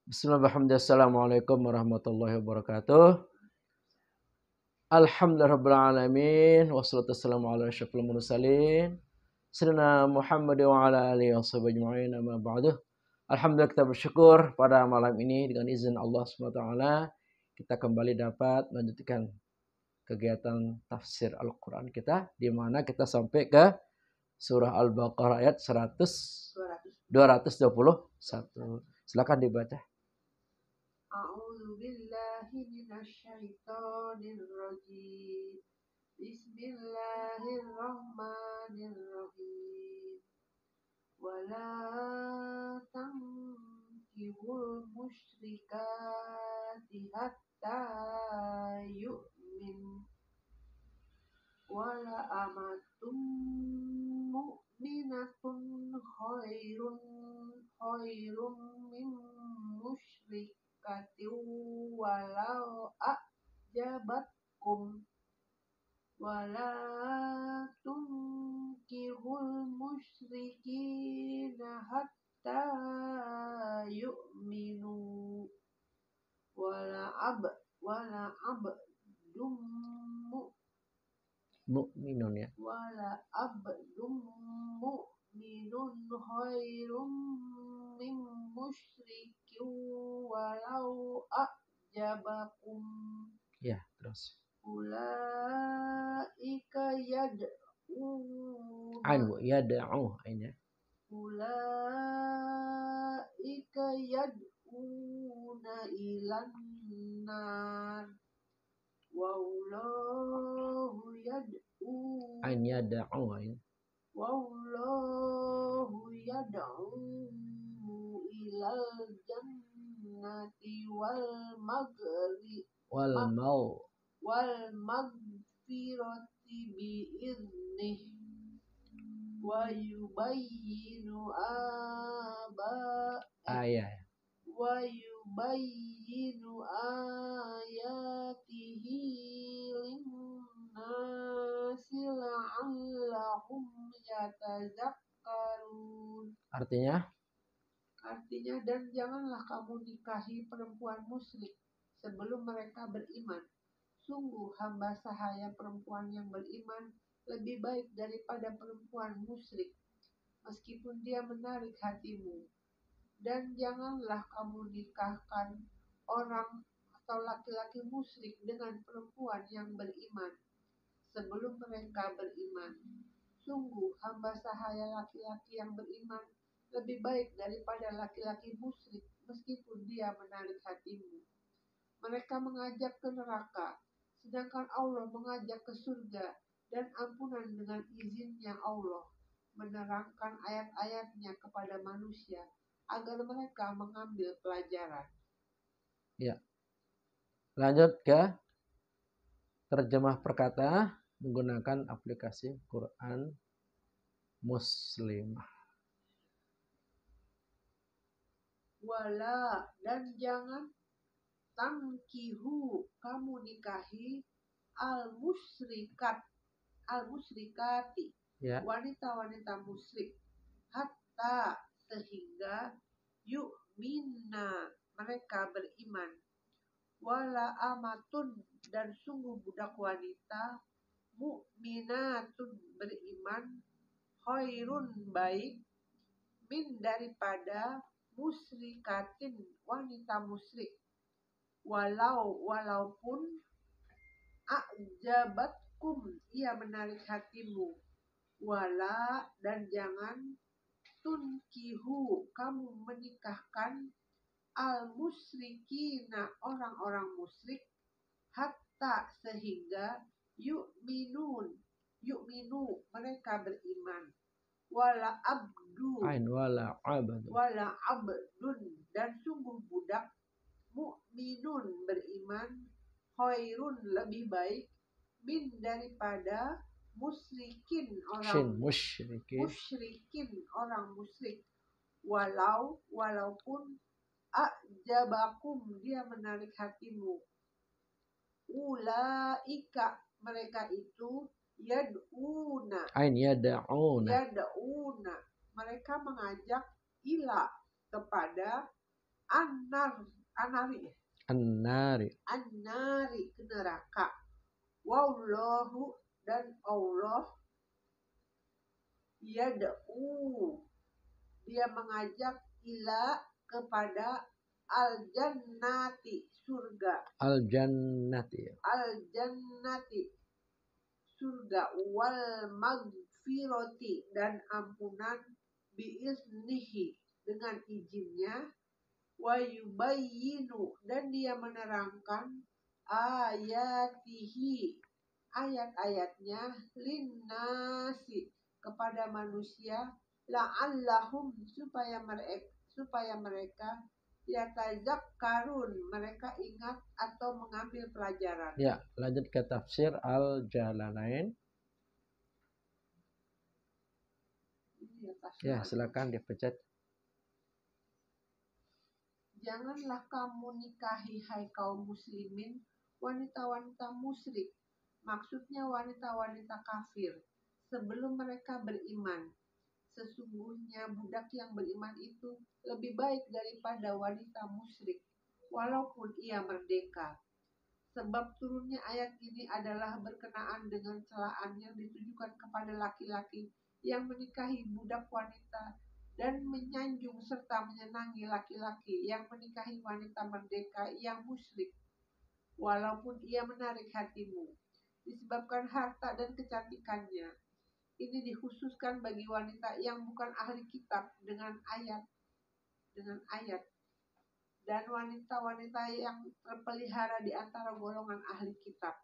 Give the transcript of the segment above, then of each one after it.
Bismillahirrahmanirrahim. Assalamualaikum warahmatullahi wabarakatuh. Alhamdulillahirrabbilalamin. Wassalatu wassalamu ala asyrafil mursalin Sayyidina Muhammad wa ala alihi washabihi ajma'in, amma ba'du. Alhamdulillah, kita bersyukur pada malam ini dengan izin Allah SWT kita kembali dapat melanjutkan kegiatan tafsir Al-Quran kita, di mana kita sampai ke surah Al-Baqarah ayat 221. Silakan dibaca. A'udzu billahi minasyaitonir rajim. Bismillahirrahmanirrahim. Wala tankihul musyrikati hatta yu'min. Wala amatum mu'minatun khairun min musyrikatin walau a'jabatkum. Wala tunkihul musyrikina hatta yu'minu. Wala abdum Mu'minun ya. Wala abdum mu'minun khairum min musyrikin walau a'jabakum. Ya, terus. Ulaika Yad'u ini. Ulaika yad'una ilan nar. Wallahu yad'u Yad'u. Wallahu yad'u ilal jannati wal maghfirati bi'idnih wa yubayyinu ayatihi linnasi la'allahum yatazakkarun. Artinya, dan janganlah kamu nikahi perempuan musyrik sebelum mereka beriman. Sungguh hamba sahaya perempuan yang beriman lebih baik daripada perempuan musyrik, meskipun dia menarik hatimu. Dan janganlah kamu nikahkan orang atau laki-laki musyrik dengan perempuan yang beriman sebelum mereka beriman. Sungguh hamba sahaya laki-laki yang beriman lebih baik daripada laki-laki musyrik, meskipun dia menarik hatimu. Mereka mengajak ke neraka, sedangkan Allah mengajak ke surga dan ampunan dengan izinnya Allah menerangkan ayat-ayatnya kepada manusia agar mereka mengambil pelajaran. Ya. Lanjut ke terjemah perkata menggunakan aplikasi Quran Muslimah. Wala, dan jangan tangkihu, kamu nikahi al-musyrikati, ya. Wanita-wanita musyrik, hatta, sehingga yu'minna, mereka beriman. Wala amatun, dan sungguh budak wanita, mu'minatun, beriman, khairun, baik, min, daripada musyrikatin, wanita musyrik, walaupun a'jabatkum, ia menarik hatimu. Wala, dan jangan tunkihu, kamu menikahkan al-musyrikina, orang-orang musyrik, hatta, sehingga yu'minu, mereka beriman. Wala abdun, dan sungguh budak, mu'minun, beriman, khairun, lebih baik, min, daripada musyrikin, orang musyrik, walaupun a'jabakum, dia menarik hatimu. Ulaika, mereka itu yad'una, mereka mengajak ila, kepada An-nari. An-nari, ke neraka. Wallahu, dan Allah yad'u, dia mengajak ila, kepada al-jannati, surga. Al-jannati. Al-jannati, surga. Wal magfirati, dan ampunan. Biiznihi, dengan izinnya. Wa yubayyinu, dan dia menerangkan. Ayatihi, ayat-ayatnya. Linnasi, kepada manusia. La'allahum, supaya mereka yatazakkarun, mereka ingat atau mengambil pelajaran. Ya, lanjut ke tafsir Al-Jalalain. Ya, silakan dipencet. Janganlah kamu nikahi, hai kaum muslimin, wanita-wanita musyrik, maksudnya wanita-wanita kafir, sebelum mereka beriman. Sesungguhnya budak yang beriman itu lebih baik daripada wanita musyrik, walaupun ia merdeka. Sebab turunnya ayat ini adalah berkenaan dengan celaan yang ditujukan kepada laki-laki yang menikahi budak wanita dan menyanjung serta menyenangi laki-laki yang menikahi wanita merdeka yang musyrik, walaupun ia menarik hatimu, disebabkan harta dan kecantikannya. Ini dikhususkan bagi wanita yang bukan ahli kitab dengan ayat, dan wanita-wanita yang terpelihara di antara golongan ahli kitab.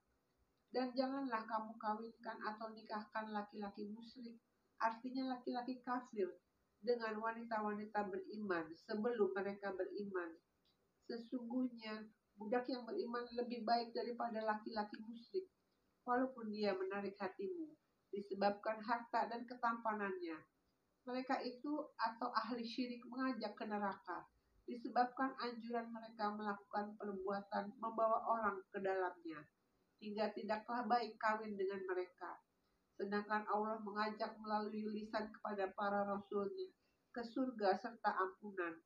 Dan janganlah kamu kawinkan atau nikahkan laki-laki musyrik, artinya laki-laki kafir, dengan wanita-wanita beriman sebelum mereka beriman. Sesungguhnya budak yang beriman lebih baik daripada laki-laki musyrik, walaupun dia menarik hatimu, disebabkan harta dan ketampanannya. Mereka itu atau ahli syirik mengajak ke neraka, disebabkan anjuran mereka melakukan perbuatan membawa orang ke dalamnya, hingga tidaklah baik kawin dengan mereka. Sedangkan Allah mengajak melalui lisan kepada para rasulnya ke surga serta ampunan.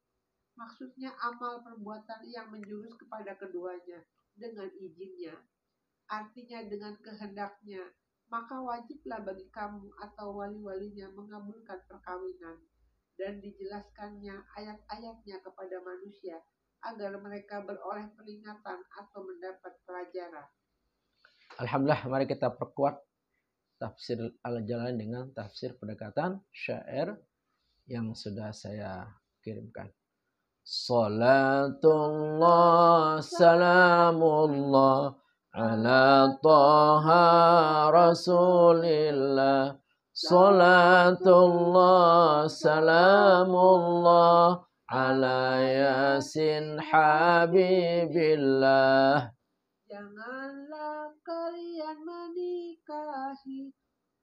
Maksudnya amal perbuatan yang menjurus kepada keduanya dengan izinnya. Artinya dengan kehendaknya, maka wajiblah bagi kamu atau wali-walinya mengabulkan perkawinan. Dan dijelaskannya ayat-ayatnya kepada manusia agar mereka beroleh peringatan atau mendapat pelajaran. Alhamdulillah, mari kita perkuat tafsir Al-Jalalain dengan tafsir pendekatan syair yang sudah saya kirimkan. Salatullah salamullah ala Taha Rasulillah. Salatullah salamullah ala Yasin Habibillah. Janganlah kalian menikahi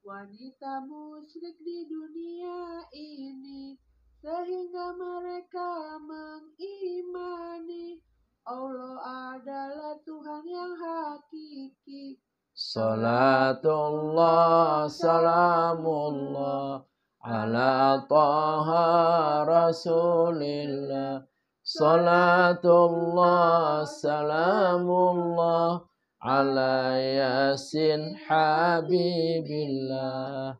wanita musyrik di dunia ini, sehingga mereka mengimani Allah adalah Tuhan yang hakiki. Salatullah salamullah ala Taha Rasulillah. Salatullah salamullah ala Yasin Habibillah.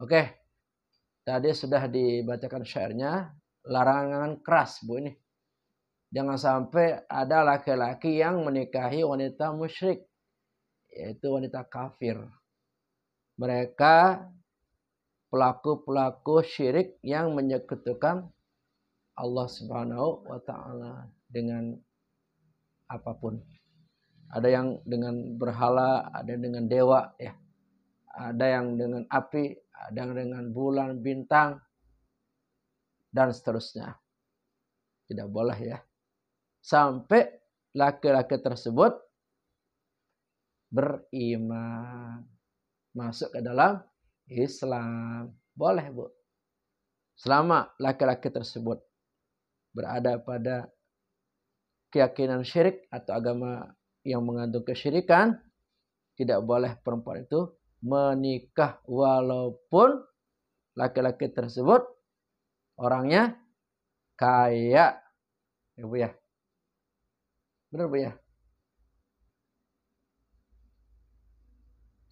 Oke, tadi sudah dibacakan syairnya. Larangan keras, Bu, ini. Jangan sampai ada laki-laki yang menikahi wanita musyrik, yaitu wanita kafir. Mereka pelaku-pelaku syirik yang menyekutukan Allah Subhanahu wa Ta'ala dengan apapun. Ada yang dengan berhala, ada dengan dewa, ya. Ada yang dengan api, ada yang dengan bulan, bintang, dan seterusnya. Tidak boleh, ya. Sampai laki-laki tersebut beriman, masuk ke dalam Islam. Boleh, Bu. Selama laki-laki tersebut berada pada keyakinan syirik atau agama yang mengandung kesyirikan, tidak boleh perempuan itu menikah walaupun laki-laki tersebut orangnya kaya. Ya Bu ya. Benar Bu ya?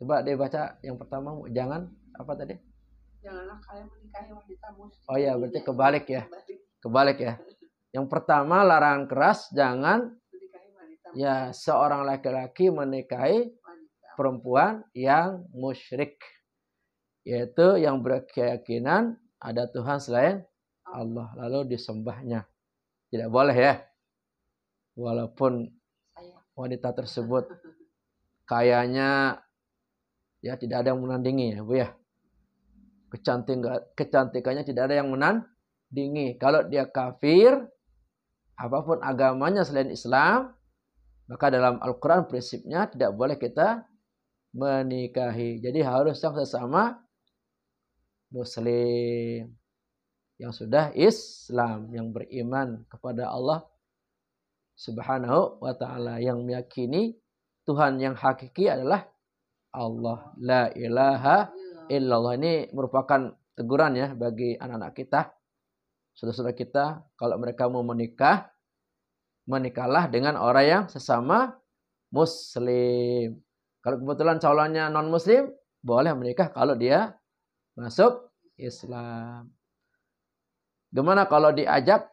Coba dibaca yang pertama, jangan apa tadi? Janganlah kalian menikahi wanita muslim. Oh iya, berarti kebalik ya. Kebalik ya. Yang pertama larangan keras, jangan ya seorang laki-laki menikahi perempuan yang musyrik, yaitu yang berkeyakinan ada Tuhan selain Allah lalu disembahnya. Tidak boleh ya. Walaupun wanita tersebut kayanya ya tidak ada yang menandingi ya Bu ya. Kecantikannya tidak ada yang menandingi. Kalau dia kafir, apapun agamanya selain Islam, maka dalam Al-Quran prinsipnya tidak boleh kita menikahi. Jadi harus yang sesama Muslim, yang sudah Islam, yang beriman kepada Allah Subhanahu wa ta'ala, yang meyakini Tuhan yang hakiki adalah Allah. La ilaha illallah. Ini merupakan teguran ya bagi anak-anak kita, saudara-saudara kita, kalau mereka mau menikah, menikahlah dengan orang yang sesama Muslim. Kalau kebetulan calonnya non-Muslim, boleh menikah kalau dia masuk Islam. Gimana kalau diajak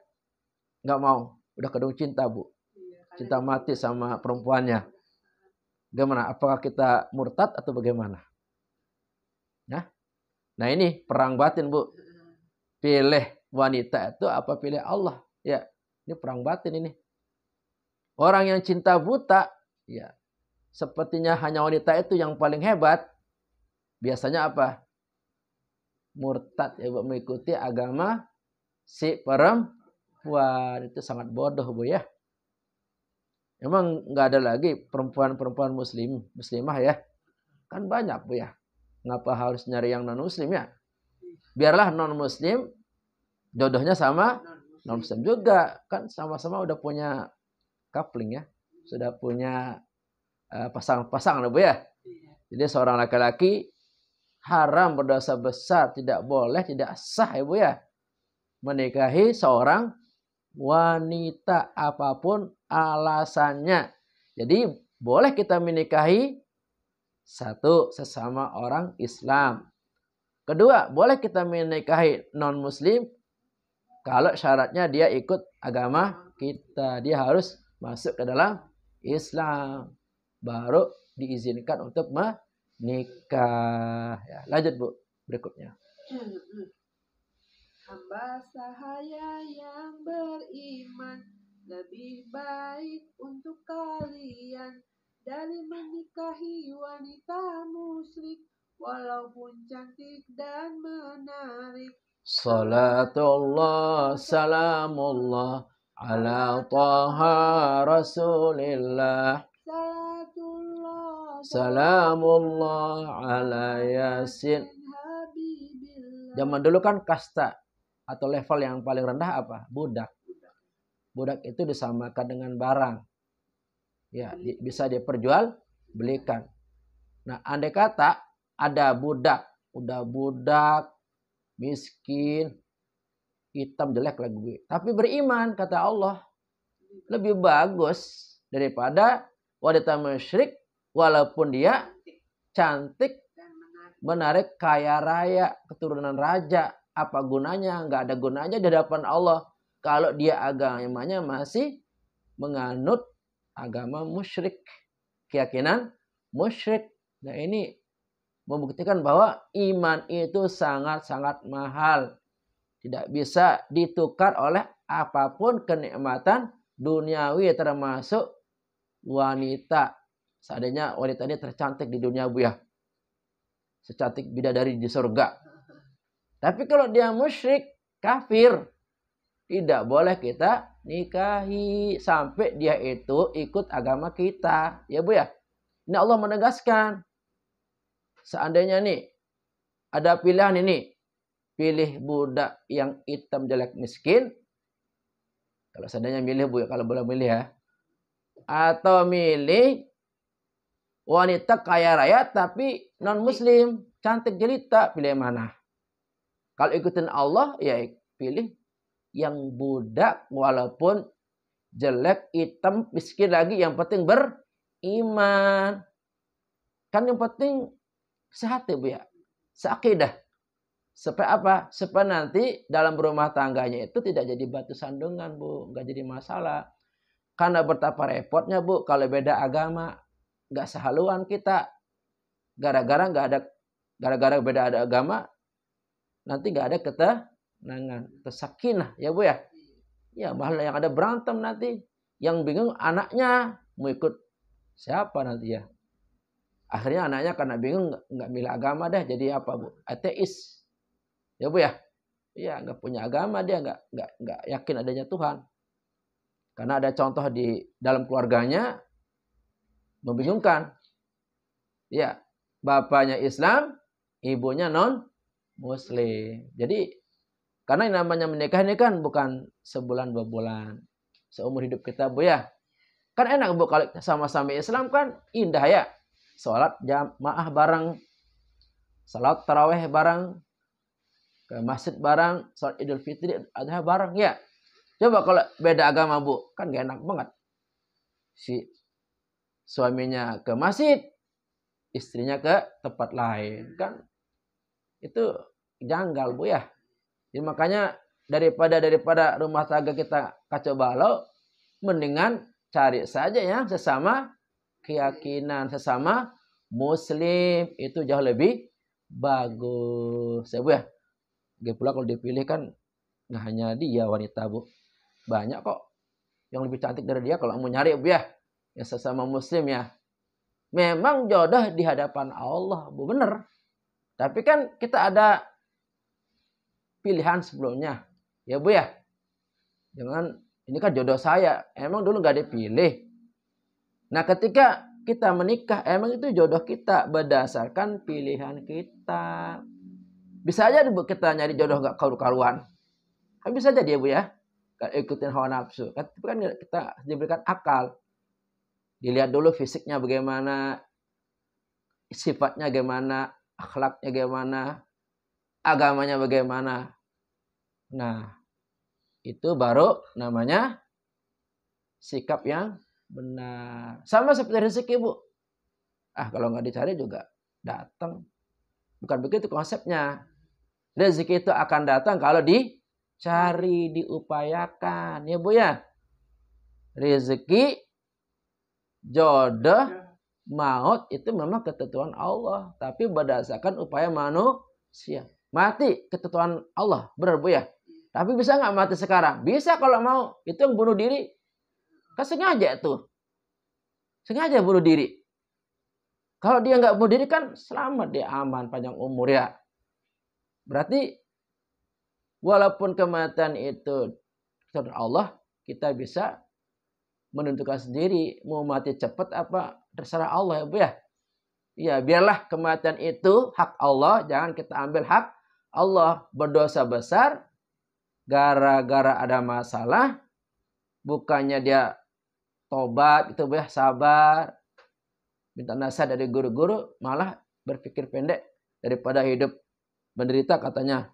nggak mau, udah kedung cinta Bu, cinta mati sama perempuannya? Gimana? Apakah kita murtad atau bagaimana? Nah ini perang batin Bu. Pilih wanita itu apa pilih Allah? Ya, ini perang batin ini. Orang yang cinta buta, ya sepertinya hanya wanita itu yang paling hebat. Biasanya apa? Murtad ya Bu, mengikuti agama si perempuan. Itu sangat bodoh Bu ya. Emang nggak ada lagi perempuan-perempuan muslimah ya? Kan banyak Bu ya. Ngapa harus nyari yang non-muslim ya? Biarlah non-muslim jodohnya sama non-muslim juga. Kan sama-sama udah punya coupling ya. Sudah punya pasang-pasang Bu ya. Jadi seorang laki-laki haram, berdosa besar, tidak boleh, tidak sah ya Bu ya, menikahi seorang wanita apapun alasannya. Jadi boleh kita menikahi satu, sesama orang Islam. Kedua, boleh kita menikahi non-muslim kalau syaratnya dia ikut agama kita. Dia harus masuk ke dalam Islam. Baru diizinkan untuk menikah. Ya, lanjut Bu, berikutnya. Hamba sahaya yang beriman, lebih baik untuk kalian dari menikahi wanita musyrik walaupun cantik dan menarik. Salatullah salamullah ala taha rasulillah. Salatullah salamullah ala yasin. Zaman dulu kan kasta atau level yang paling rendah apa? Budak. Budak itu disamakan dengan barang. Ya, bisa diperjual belikan. Nah, andai kata ada budak, udah budak, miskin, hitam jelek lagi, tapi beriman, kata Allah, lebih bagus daripada wanita musyrik walaupun dia cantik, menarik, kaya raya, keturunan raja. Apa gunanya? Nggak ada gunanya di hadapan Allah kalau dia agamanya masih menganut agama musyrik, keyakinan musyrik. Nah, ini membuktikan bahwa iman itu sangat-sangat mahal. Tidak bisa ditukar oleh apapun kenikmatan duniawi, termasuk wanita. Seandainya wanita ini tercantik di dunia Bu ya, secantik bidadari di surga. Tapi kalau dia musyrik, kafir, tidak boleh kita nikahi sampai dia itu ikut agama kita. Ya Bu ya. Ini Allah menegaskan. Seandainya nih ada pilihan ini, pilih budak yang hitam jelek miskin. Kalau seandainya milih Bu ya, kalau boleh milih ya. Atau milih wanita kaya raya tapi non muslim, cantik jelita, pilih yang mana? Kalau ikutin Allah ya pilih yang budak walaupun jelek, hitam, miskin lagi, yang penting beriman. Kan yang penting sehat ya Bu ya, seakidah. Supaya apa? Supaya nanti dalam rumah tangganya itu tidak jadi batu sandungan Bu, nggak jadi masalah. Karena betapa repotnya Bu kalau beda agama, nggak sehaluan kita. Gara-gara beda ada agama, nanti nggak ada ketenangan, sakinah ya Bu ya. Ya malah yang ada berantem nanti. Yang bingung anaknya mau ikut siapa nanti ya. Akhirnya anaknya karena bingung nggak milih agama dah, jadi apa Bu? Ateis. Ya Bu ya. Iya nggak punya agama, dia nggak yakin adanya Tuhan. Karena ada contoh di dalam keluarganya membingungkan. Ya, bapaknya Islam, ibunya non Muslim. Jadi karena yang namanya menikah ini kan bukan sebulan 2 bulan, seumur hidup kita Bu ya. Kan enak Bu kalau sama-sama Islam kan indah ya. Sholat jamaah bareng, salat taraweh bareng, ke masjid bareng, sholat Idul Fitri Adha bareng ya. Coba kalau beda agama Bu, kan gak enak banget. Si suaminya ke masjid, istrinya ke tempat lain. Kan itu janggal Bu ya. Jadi makanya daripada rumah tangga kita kacau balau, mendingan cari saja ya sesama keyakinan, sesama muslim, itu jauh lebih bagus. Ya Bu ya. Lagi pula kalau dipilih kan nggak hanya dia wanita Bu. Banyak kok yang lebih cantik dari dia kalau mau nyari Bu ya. Ya sesama muslim ya. Memang jodoh di hadapan Allah Bu, bener. Tapi kan kita ada pilihan sebelumnya. Ya Bu ya. Jangan ini kan jodoh saya. Emang dulu nggak dipilih. Nah ketika kita menikah emang itu jodoh kita berdasarkan pilihan kita. Bisa aja Bu kita nyari jodoh nggak karu-karuan. Kan bisa aja dia Bu ya. Ikutin hawa nafsu. Tapi kan kita diberikan akal. Dilihat dulu fisiknya bagaimana, sifatnya bagaimana, akhlaknya bagaimana, agamanya bagaimana. Nah, itu baru namanya sikap yang benar. Sama seperti rezeki Bu. Kalau nggak dicari juga datang. Bukan begitu konsepnya. Rezeki itu akan datang kalau dicari, diupayakan. Ya Bu ya. Rezeki, jodoh, maut itu memang ketentuan Allah. Tapi berdasarkan upaya manusia. Mati ketentuan Allah. Benar Bu ya. Tapi bisa nggak mati sekarang? Bisa kalau mau. Itu yang bunuh diri. Kan sengaja tuh. Sengaja bunuh diri. Kalau dia nggak bunuh diri kan selamat, dia aman, panjang umur ya. Berarti walaupun kematian itu ketentuan Allah, kita bisa menentukan sendiri mau mati cepat apa terserah Allah ya Bu ya. Ya biarlah kematian itu hak Allah, jangan kita ambil hak Allah. Berdosa besar gara-gara ada masalah, bukannya dia tobat itu Bu ya, sabar, minta nasihat dari guru-guru, malah berpikir pendek daripada hidup menderita, katanya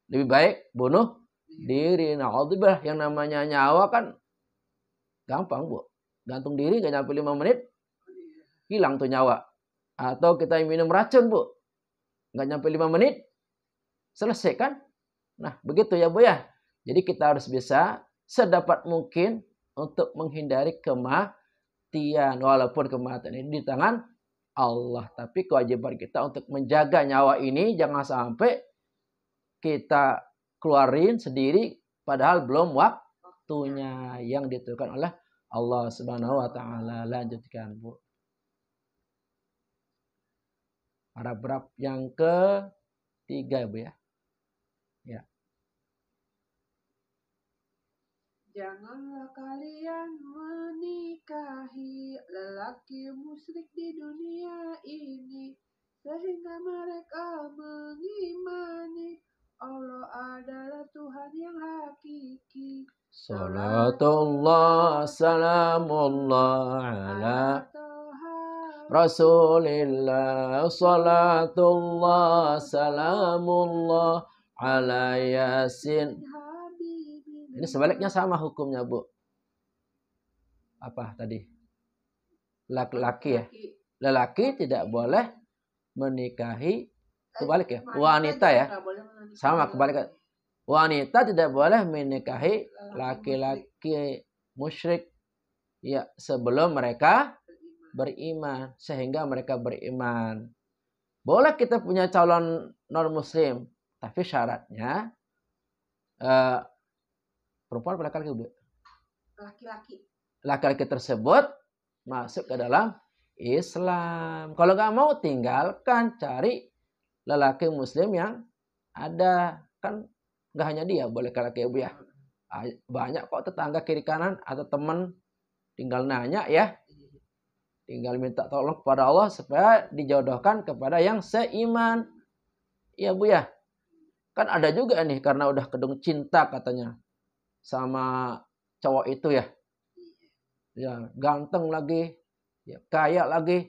lebih baik bunuh diri. Na'udzubillah, yang namanya nyawa kan gampang Bu. Gantung diri gak nyampe 5 menit hilang tuh nyawa. Atau kita minum racun Bu, gak nyampe 5 menit selesai kan. Nah begitu ya Bu ya. Jadi kita harus bisa sedapat mungkin untuk menghindari kematian. Walaupun kematian ini di tangan Allah. Tapi kewajiban kita untuk menjaga nyawa ini jangan sampai kita keluarin sendiri padahal belum waktunya yang ditentukan oleh Allah Subhanahu wa taala. Lanjutkan Bu. Paragraf yang ke-3 Bu ya. Ya. Janganlah kalian menikahi lelaki musyrik di dunia ini sehingga mereka mengimani Allah adalah Tuhan yang hakiki. Salatullah salamullah ala Rasulillah. Salatullah salamullah ala Yasin. Ini sebaliknya sama hukumnya, Bu. Apa tadi? Laki-laki ya. Lelaki tidak boleh menikahi, kebalik ya. Wanita ya. Sama kebalik. Wanita tidak boleh menikahi laki-laki musyrik ya sebelum mereka beriman, sehingga mereka beriman. Boleh kita punya calon non muslim, tapi syaratnya perempuan atau laki-laki? Laki-laki. Laki-laki tersebut masuk ke dalam Islam. Kalau nggak mau, tinggalkan, cari lelaki muslim yang ada. Kan nggak hanya dia, boleh laki-laki, Bu ya. Banyak kok tetangga kiri kanan atau teman, tinggal nanya ya. Tinggal minta tolong kepada Allah supaya dijodohkan kepada yang seiman. Iya, Bu ya. Kan ada juga nih, karena udah kedung cinta katanya sama cowok itu ya. Ya, ganteng lagi, ya, kaya lagi.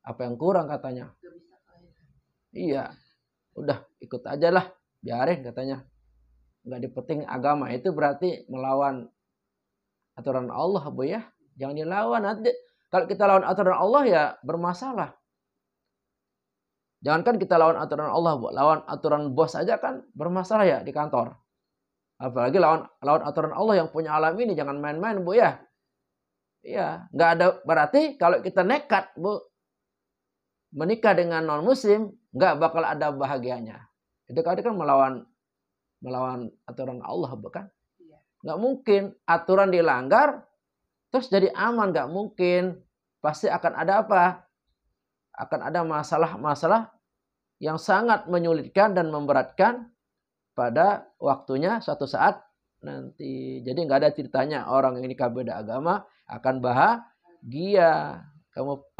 Apa yang kurang katanya? Iya, udah ikut aja lah, biarin katanya. Nggak dipenting agama, itu berarti melawan aturan Allah, Bu ya. Jangan dilawan. Nanti kalau kita lawan aturan Allah ya bermasalah. Jangankan kita lawan aturan Allah, Bu. Lawan aturan bos aja kan bermasalah ya di kantor. Apalagi lawan aturan Allah yang punya alam ini, jangan main-main, Bu ya. Iya, nggak ada, berarti kalau kita nekat, Bu, menikah dengan non muslim, nggak bakal ada bahagianya. Itu kan melawan aturan Allah, bukan? Nggak mungkin aturan dilanggar terus jadi aman, nggak mungkin. Pasti akan ada apa? Akan ada masalah-masalah yang sangat menyulitkan dan memberatkan pada waktunya suatu saat nanti. Jadi nggak ada ceritanya orang ini beda agama akan bahagia. Kamu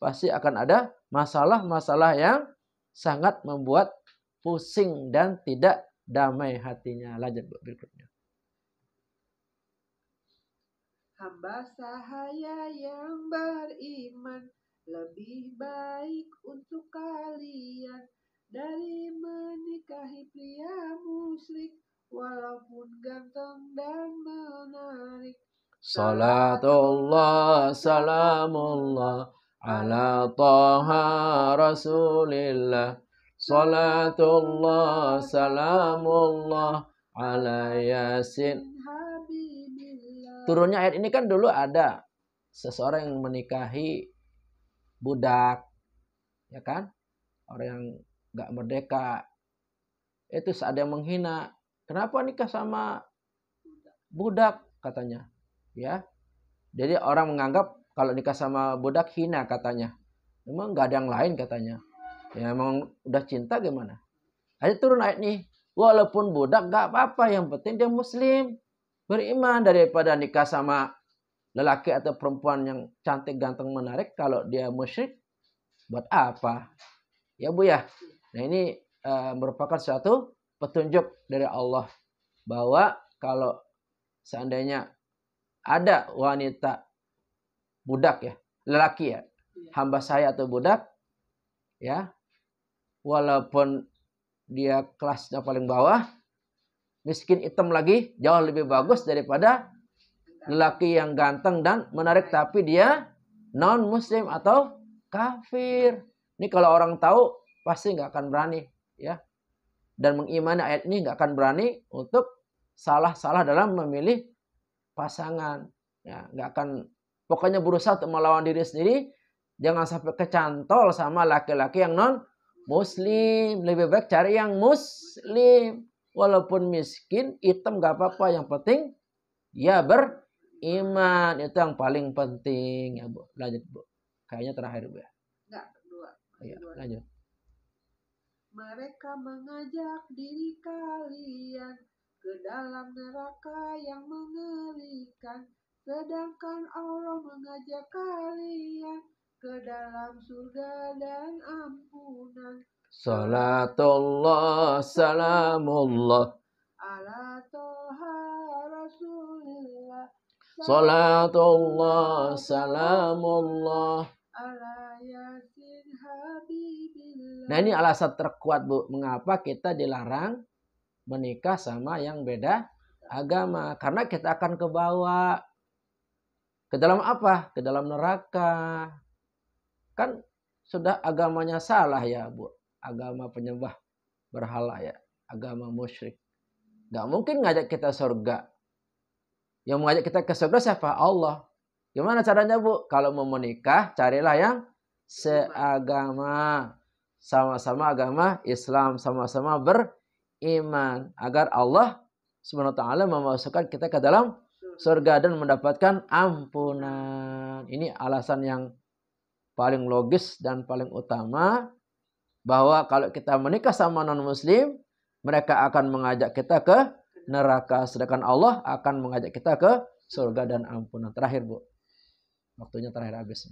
pasti akan ada masalah-masalah yang sangat membuat pusing dan tidak damai hatinya. Lanjut berikutnya. Hamba sahaya yang beriman, lebih baik untuk kalian dari menikahi pria musyrik walaupun ganteng dan menarik. Salatullah salamullah ala Taha Rasulillah. Salatullah salamullah ala Yasin. Turunnya ayat ini kan dulu ada seseorang yang menikahi budak, ya kan? Orang yang nggak merdeka. Itu ada yang menghina. Kenapa nikah sama budak katanya? Ya, jadi orang menganggap kalau nikah sama budak hina katanya. Memang nggak ada yang lain katanya. Ya emang udah cinta gimana? Ayo turun ayat nih. Walaupun budak nggak apa-apa, yang penting dia muslim, beriman, daripada nikah sama lelaki atau perempuan yang cantik, ganteng, menarik. Kalau dia musyrik, buat apa? Ya, Bu ya. Nah ini merupakan suatu petunjuk dari Allah bahwa kalau seandainya ada wanita budak ya, lelaki ya, hamba saya atau budak ya, walaupun dia kelasnya paling bawah, miskin hitam lagi, jauh lebih bagus daripada lelaki yang ganteng dan menarik tapi dia non muslim atau kafir. Ini kalau orang tahu pasti nggak akan berani ya, dan mengimani ayat ini nggak akan berani untuk salah-salah dalam memilih pasangan ya, nggak akan, pokoknya berusaha untuk melawan diri sendiri, jangan sampai kecantol sama laki-laki yang non muslim. Lebih baik cari yang muslim, walaupun miskin hitam nggak apa-apa, yang penting ya beriman, itu yang paling penting ya, Bu. Lanjut, Bu, kayaknya terakhir, Bu ya. Enggak, kedua. Ya, lanjut. Mereka mengajak diri kalian ke dalam neraka yang mengerikan, sedangkan Allah mengajak kalian ke dalam surga dan ampunan. Salatullah salamullah ala Toha Rasulillah. Salatullah salamullah ala yasin habibillah. Nah, ini alasan terkuat, Bu, mengapa kita dilarang menikah sama yang beda agama. Karena kita akan kebawa ke dalam apa? Ke dalam neraka. Kan sudah agamanya salah ya, Bu. Agama penyembah berhala ya. Agama musyrik. Gak mungkin ngajak kita surga. Yang mengajak kita ke surga siapa? Allah. Gimana caranya, Bu? Kalau mau menikah, carilah yang seagama. Sama-sama agama Islam. Sama-sama beriman. Agar Allah SWT memasukkan kita ke dalam surga dan mendapatkan ampunan. Ini alasan yang paling logis dan paling utama. Bahwa kalau kita menikah sama non-muslim, mereka akan mengajak kita ke neraka. Sedangkan Allah akan mengajak kita ke surga dan ampunan. Terakhir, Bu. Waktunya terakhir habis.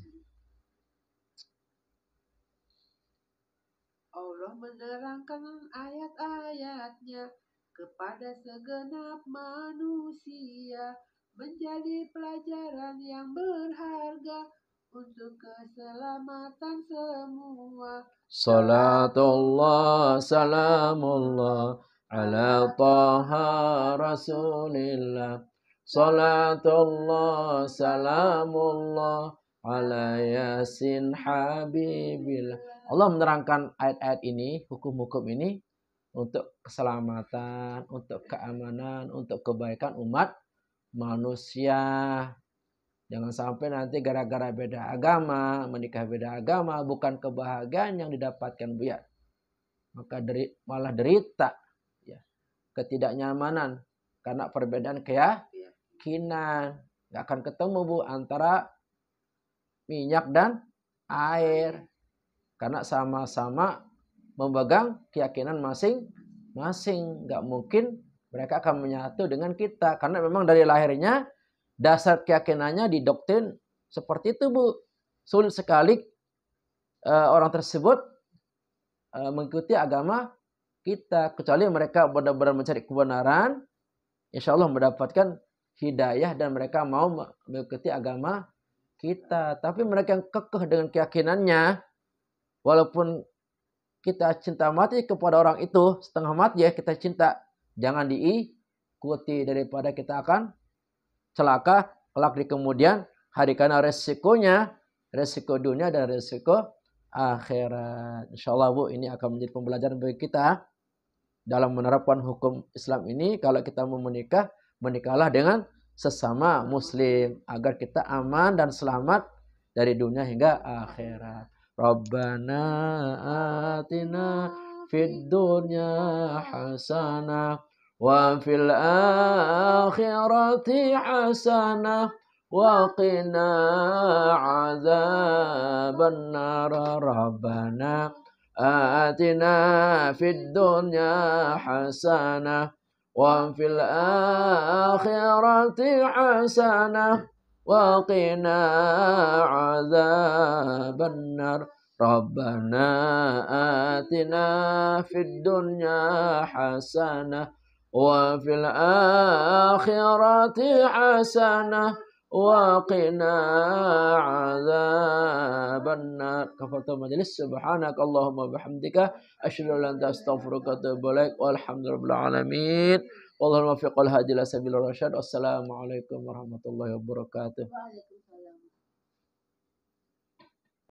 Allah menerangkan ayat-ayatnya kepada segenap manusia, menjadi pelajaran yang berharga untuk keselamatan semua. Salatullah, salamullah ala taha rasulillah. Salatullah, salamullah ala yasin habibillah. Allah menerangkan ayat-ayat ini, hukum-hukum ini untuk keselamatan, untuk keamanan, untuk kebaikan umat manusia. Jangan sampai nanti gara-gara beda agama, menikah beda agama, bukan kebahagiaan yang didapatkan, Bu ya. Maka malah derita, ya. Ketidaknyamanan karena perbedaan keyakinan. Gak akan ketemu, Bu, antara minyak dan air. Karena sama-sama memegang keyakinan masing-masing. Gak mungkin mereka akan menyatu dengan kita. Karena memang dari lahirnya dasar keyakinannya didoktrin seperti itu, Bu. Sulit sekali orang tersebut mengikuti agama kita. Kecuali mereka benar-benar mencari kebenaran. Insya Allah mendapatkan hidayah dan mereka mau mengikuti agama kita. Tapi mereka yang kekeh dengan keyakinannya, walaupun kita cinta mati kepada orang itu, setengah mati ya kita cinta, jangan diikuti, daripada kita akan celaka kelak di kemudian hari, karena resiko dunia dan resiko akhirat. Insyaallah, Bu, ini akan menjadi pembelajaran bagi kita dalam menerapkan hukum Islam ini. Kalau kita mau menikah, menikahlah dengan sesama muslim agar kita aman dan selamat dari dunia hingga akhirat. Rabbana atina fid dunya hasanah wa fil akhirati hasanah wa qina azabannar. Rabbana atina fid dunya hasanah wa fil akhirati hasanah wa qina azabannar. Rabbana atina fid dunya hasanah wa fil akhirati hasanah wa qina azabannar. Kafatul majlis. Subhanakallahumma bihamdika asyhadu an la ilaha illa anta astaghfiruka wa atubu ilaik. Walhamdulillahirabbil alamin. Wallahul muwaffiq wal hadi ila sabilir rasyad. Wassalamualaikum warahmatullahi wabarakatuh.